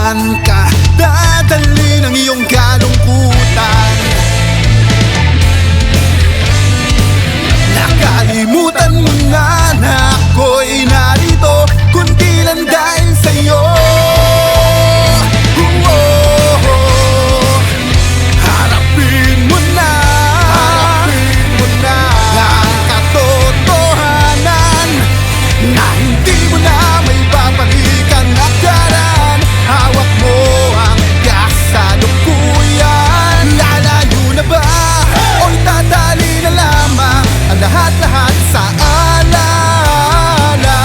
Saan ka dadalhin ang iyong kalungkutan? Nakalimutan mo na na ako'y narito, kundi lang dahil sa'yo. Harapin mo na ang katotohanan na hindi mo na may babalikan at karaan. Hawak mo ang kasalukuyan. Lalayo na ba o itatali na lamang ang lahat-lahat sa alaala?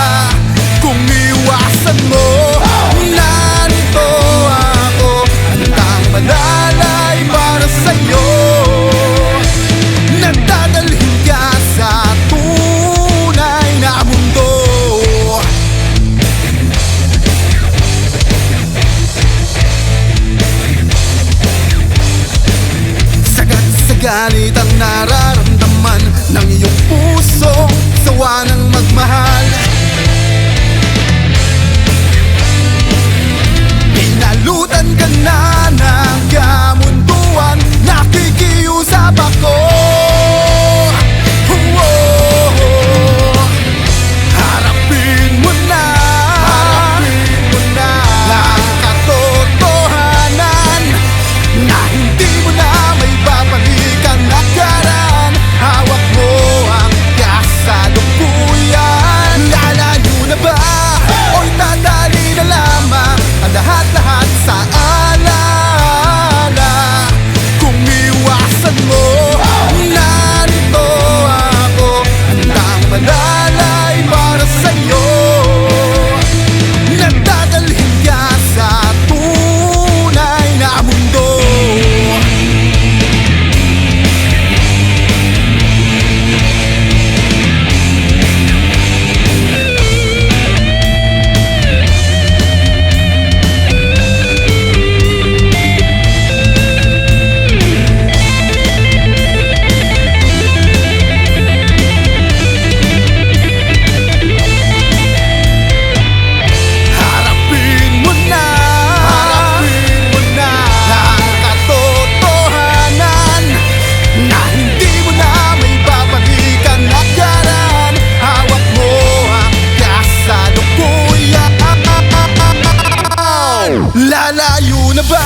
Kung iwasan mo, narito ako, handang malalay para sa'yo. Nagdadalhin ka sa tunay na mundo. Sagad sa galit ang nararamdaman ng iyong puso, sawa ng magmahal. Pinalutan ka na ng kamunduan, nakikiusap ako. Harapin mo na ang katotohanan na hindi mo na may babalikan at karaan. Hawak mo ang kasalukuyan. Lalayo na ba o itatali na lamang ang lahat-lahat sa alaala? Kung iwasan mo, narito ako, handang malalay para sa'yo. Nagdadalhin ka sa tunay na mundo. Harapin mo na ang katotohanan na hindi mo na may babalikan at karaan. Hawak mo ang kasalukuyan. Lalayo na ba